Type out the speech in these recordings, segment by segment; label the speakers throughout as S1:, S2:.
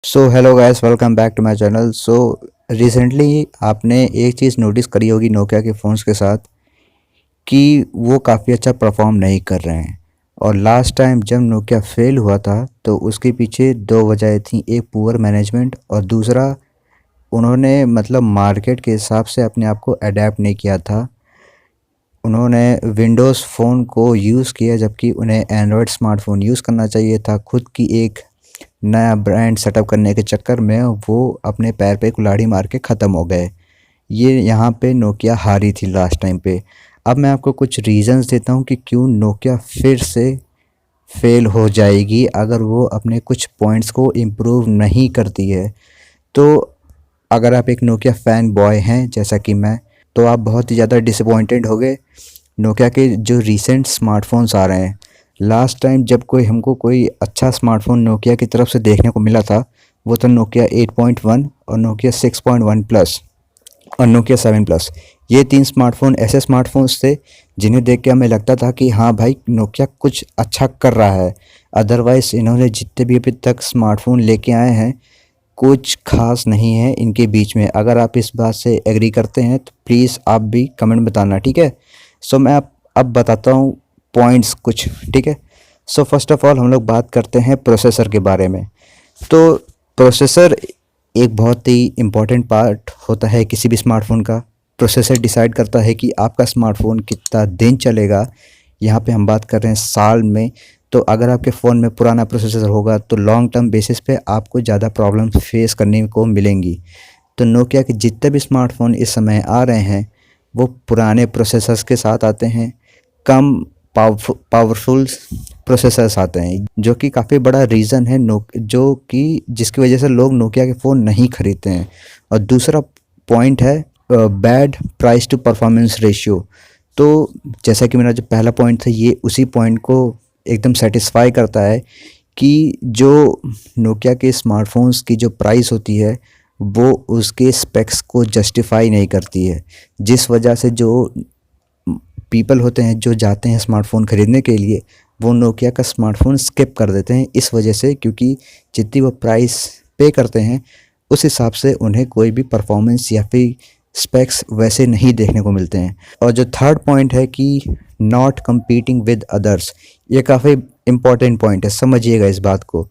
S1: So hello guys, welcome back to my channel. Recently आपने एक चीज़ notice करी होगी नोकिया के फ़ोन्स के साथ कि वो काफ़ी अच्छा परफॉर्म नहीं कर रहे हैं। और लास्ट टाइम जब नोकिया फेल हुआ था तो उसके पीछे दो वजह थी, एक पुअर मैनेजमेंट और दूसरा उन्होंने मार्केट के हिसाब से अपने आप को अडेप्ट नहीं किया था। उन्होंने विंडोज़ फ़ोन को यूज़ किया जबकि उन्हें एंड्रॉयड स्मार्टफ़ोन यूज़ करना चाहिए था। खुद की एक नया ब्रांड सेटअप करने के चक्कर में वो अपने पैर पे कुल्हाड़ी मार के ख़त्म हो गए। ये यहाँ पे नोकिया हारी थी लास्ट टाइम पे। अब मैं आपको कुछ रीज़न्स देता हूँ कि क्यों नोकिया फिर से फेल हो जाएगी अगर वो अपने कुछ पॉइंट्स को इम्प्रूव नहीं करती है। तो अगर आप एक नोकिया फ़ैन बॉय हैं जैसा कि मैं, तो आप बहुत ही ज़्यादा डिसअपॉइंटेड हो गए नोकिया के जो रीसेंट स्मार्टफोन्स आ रहे हैं। लास्ट टाइम जब कोई अच्छा स्मार्टफोन नोकिया की तरफ से देखने को मिला था वो था नोकिया 8.1 और नोकिया 6.1 प्लस और नोकिया 7 प्लस। ये तीन स्मार्टफोन ऐसे स्मार्टफोन्स थे जिन्हें देख के हमें लगता था कि हाँ भाई, नोकिया कुछ अच्छा कर रहा है। अदरवाइज़ इन्होंने जितने भी अभी तक स्मार्टफोन लेके आए हैं कुछ खास नहीं है इनके बीच में। अगर आप इस बात से एग्री करते हैं तो प्लीज़ आप भी कमेंट बताना, ठीक है। मैं अब बताता हूँ पॉइंट्स कुछ, ठीक है। फर्स्ट ऑफ ऑल हम लोग बात करते हैं प्रोसेसर के बारे में। तो प्रोसेसर एक बहुत ही इम्पॉर्टेंट पार्ट होता है किसी भी स्मार्टफोन का। प्रोसेसर डिसाइड करता है कि आपका स्मार्टफोन कितना दिन चलेगा। यहाँ पे हम बात कर रहे हैं साल में। तो अगर आपके फ़ोन में पुराना प्रोसेसर होगा तो लॉन्ग टर्म बेसिस पे आपको ज़्यादा प्रॉब्लम फेस करने को मिलेंगी। तो नोकिया के जितने भी स्मार्टफोन इस समय आ रहे हैं वो पुराने प्रोसेसर्स के साथ आते हैं, कम पावरफुल प्रोसेसर्स आते हैं, जो कि काफ़ी बड़ा रीज़न है जो कि जिसकी वजह से लोग नोकिया के फ़ोन नहीं खरीदते हैं। और दूसरा पॉइंट है bad price to performance ratio. तो जैसा कि मेरा जो पहला पॉइंट था ये उसी पॉइंट को एकदम सेटिस्फाई करता है कि जो नोकिया के स्मार्टफोन्स की जो प्राइस होती है वो उसके स्पेक्स को जस्टिफाई नहीं करती है, जिस वजह से जो पीपल होते हैं जो जाते हैं स्मार्टफ़ोन ख़रीदने के लिए वो नोकिया का स्मार्टफ़ोन स्किप कर देते हैं इस वजह से, क्योंकि जितनी वो प्राइस पे करते हैं उस हिसाब से उन्हें कोई भी परफॉर्मेंस या फिर स्पेक्स वैसे नहीं देखने को मिलते हैं। और जो थर्ड पॉइंट है कि नॉट कम्पीटिंग विद अदर्स, ये काफ़ी इम्पॉर्टेंट पॉइंट है, समझिएगा इस बात को।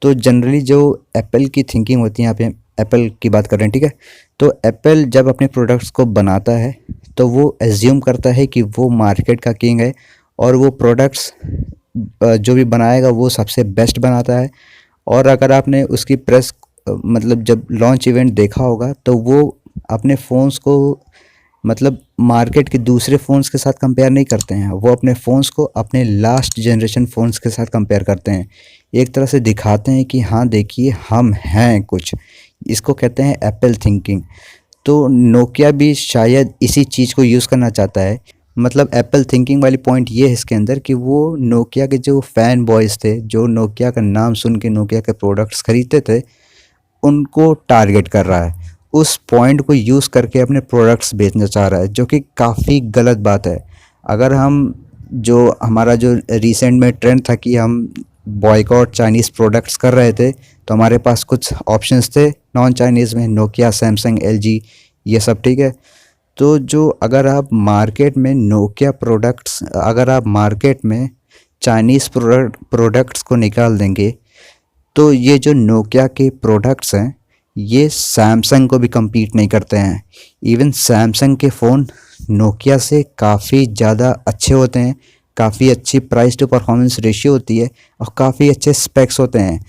S1: तो जनरली जो एप्पल की थिंकिंग होती है, यहाँ पे एप्पल की बात कर रहे हैं, ठीक है। तो एप्पल जब अपने प्रोडक्ट्स को बनाता है तो वो एज्यूम करता है कि वो मार्केट का किंग है और वो प्रोडक्ट्स जो भी बनाएगा वो सबसे बेस्ट बनाता है। और अगर आपने उसकी प्रेस जब लॉन्च इवेंट देखा होगा तो वो अपने फ़ोन्स को मार्केट के दूसरे फ़ोन्स के साथ कंपेयर नहीं करते हैं, वो अपने फ़ोन्स को अपने लास्ट जनरेशन फ़ोन्स के साथ कंपेयर करते हैं। एक तरह से दिखाते हैं कि हाँ देखिए हम हैं कुछ। इसको कहते हैं एप्पल थिंकिंग। तो नोकिया भी शायद इसी चीज़ को यूज़ करना चाहता है। एप्पल थिंकिंग वाली पॉइंट ये है इसके अंदर कि वो नोकिया के जो फ़ैन बॉयज़ थे, जो नोकिया का नाम सुन के नोकिया के प्रोडक्ट्स खरीदते थे, उनको टारगेट कर रहा है। उस पॉइंट को यूज़ करके अपने प्रोडक्ट्स बेचना चाह रहा है, जो कि काफ़ी गलत बात है। अगर हम जो हमारा जो रिसेंट में ट्रेंड था कि हम बॉयकॉट चाइनीज़ प्रोडक्ट्स कर रहे थे, तो हमारे पास कुछ ऑप्शंस थे नॉन चाइनीज़ में, नोकिया, सैमसंग, एलजी, ये सब, ठीक है। तो जो अगर आप मार्केट में नोकिया प्रोडक्ट्स, अगर आप मार्केट में चाइनीज़ प्रोडक्ट्स को निकाल देंगे तो ये जो नोकिया के प्रोडक्ट्स हैं ये सैमसंग को भी compete नहीं करते हैं। इवन सैमसंग के फ़ोन नोकिया से काफ़ी ज़्यादा अच्छे होते हैं, काफ़ी अच्छी प्राइस टू परफॉर्मेंस रेशियो होती है और काफ़ी अच्छे स्पेक्स होते हैं।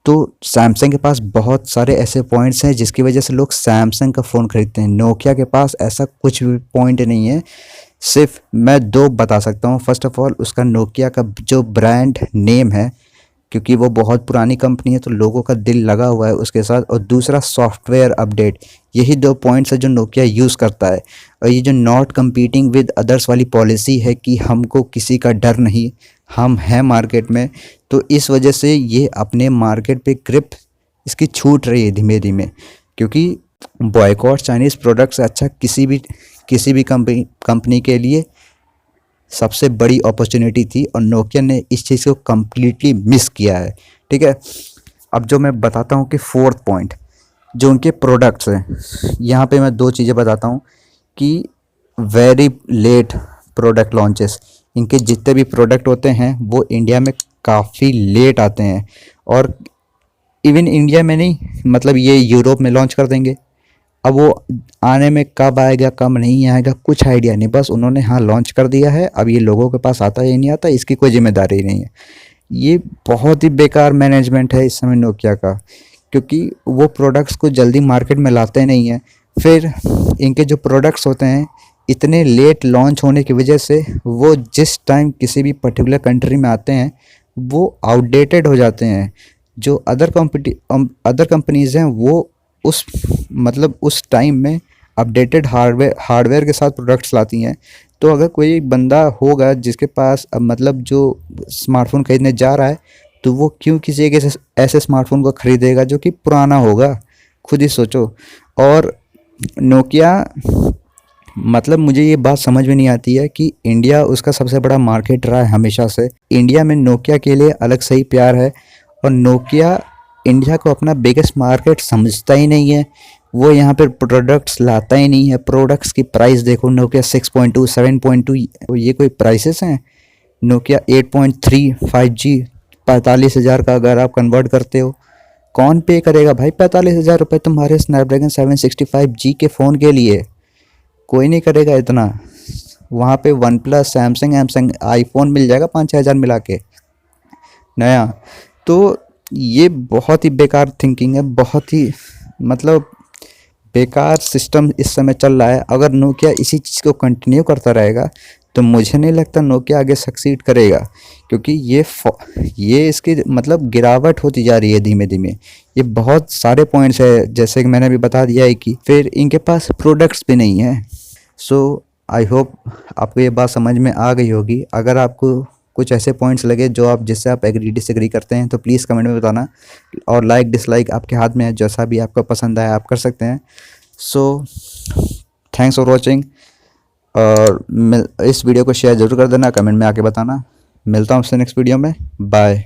S1: तो सैमसंग के पास बहुत सारे ऐसे पॉइंट्स हैं जिसकी वजह से लोग सैमसंग का फ़ोन खरीदते हैं। नोकिया के पास ऐसा कुछ भी पॉइंट नहीं है। सिर्फ मैं दो बता सकता हूँ। फर्स्ट ऑफ ऑल उसका नोकिया का जो ब्रांड नेम है, क्योंकि वो बहुत पुरानी कंपनी है तो लोगों का दिल लगा हुआ है उसके साथ। और दूसरा सॉफ्टवेयर अपडेट, यही दो पॉइंट्स है जो नोकिया यूज़ करता है। और ये जो नॉट कम्पीटिंग विद अदर्स वाली पॉलिसी है कि हमको किसी का डर नहीं, हम हैं मार्केट में, तो इस वजह से ये अपने मार्केट पे ग्रिप इसकी छूट रही है धीमे धीमे। क्योंकि बॉयकॉट चाइनीज़ प्रोडक्ट्स से अच्छा किसी भी कंपनी के लिए सबसे बड़ी अपॉर्चुनिटी थी और नोकिया ने इस चीज़ को कम्प्लीटली मिस किया है, ठीक है। अब जो मैं बताता हूँ कि फोर्थ पॉइंट जो उनके प्रोडक्ट्स हैं, यहाँ पे मैं दो चीज़ें बताता हूँ कि वेरी लेट प्रोडक्ट लॉन्चेस, इनके जितने भी प्रोडक्ट होते हैं वो इंडिया में काफ़ी लेट आते हैं। और इवन इंडिया में नहीं, मतलब ये यूरोप में लॉन्च कर देंगे। अब वो आने में कब आएगा कब नहीं आएगा कुछ आइडिया नहीं, बस उन्होंने हाँ लॉन्च कर दिया है, अब ये लोगों के पास आता है या नहीं आता इसकी कोई जिम्मेदारी नहीं है। ये बहुत ही बेकार मैनेजमेंट है इस समय नोकिया का, क्योंकि वो प्रोडक्ट्स को जल्दी मार्केट में लाते नहीं हैं। फिर इनके जो प्रोडक्ट्स होते हैं इतने लेट लॉन्च होने की वजह से वो जिस टाइम किसी भी पर्टिकुलर कंट्री में आते हैं वो आउटडेटेड हो जाते हैं। जो अदर कंपनीज़ हैं वो उस मतलब उस टाइम में अपडेटेड हार्डवेयर के साथ प्रोडक्ट्स लाती हैं। तो अगर कोई बंदा होगा जिसके पास मतलब जो स्मार्टफोन खरीदने जा रहा है, तो वो क्यों किसी एक ऐसे स्मार्टफोन को ख़रीदेगा जो कि पुराना होगा, खुद ही सोचो। और नोकिया, मतलब मुझे ये बात समझ में नहीं आती है कि इंडिया उसका सबसे बड़ा मार्केट रहा है हमेशा से, इंडिया में नोकिया के लिए अलग से ही प्यार है, और नोकिया इंडिया को अपना बिगेस्ट मार्केट समझता ही नहीं है। वो यहाँ पर प्रोडक्ट्स लाता ही नहीं है। प्रोडक्ट्स की प्राइस देखो, नोकिया 6.2 7.2, ये कोई प्राइसेस हैं? नोकिया 8.3 5G 45,000 का अगर आप कन्वर्ट करते हो, कौन पे करेगा भाई 45,000 रुपये तुम्हारे स्नैपड्रैगन 765G के फ़ोन के लिए? कोई नहीं करेगा इतना। वहाँ पे वन प्लस सैमसंग आईफोन मिल जाएगा 5-6 हज़ार मिला के नया। तो ये बहुत ही बेकार थिंकिंग है, बहुत ही मतलब बेकार सिस्टम इस समय चल रहा है। अगर नोकिया इसी चीज़ को कंटिन्यू करता रहेगा तो मुझे नहीं लगता नोकिया आगे सक्सीड करेगा, क्योंकि ये इसकी मतलब गिरावट होती जा रही है धीमे धीमे। ये बहुत सारे पॉइंट्स है, जैसे कि मैंने अभी बता दिया है कि फिर इनके पास प्रोडक्ट्स भी नहीं है। सो आई होप आपको ये बात समझ में आ गई होगी। अगर आपको कुछ ऐसे पॉइंट्स लगे जो आप जिससे आप एग्री डिसएग्री करते हैं तो प्लीज़ कमेंट में बताना, और लाइक डिसलाइक आपके हाथ में है, जैसा भी आपको पसंद आए आप कर सकते हैं। सो थैंक्स फॉर वॉचिंग, और इस वीडियो को शेयर ज़रूर कर देना, कमेंट में आके बताना। मिलता हूँ आपसे नेक्स्ट वीडियो में, बाय।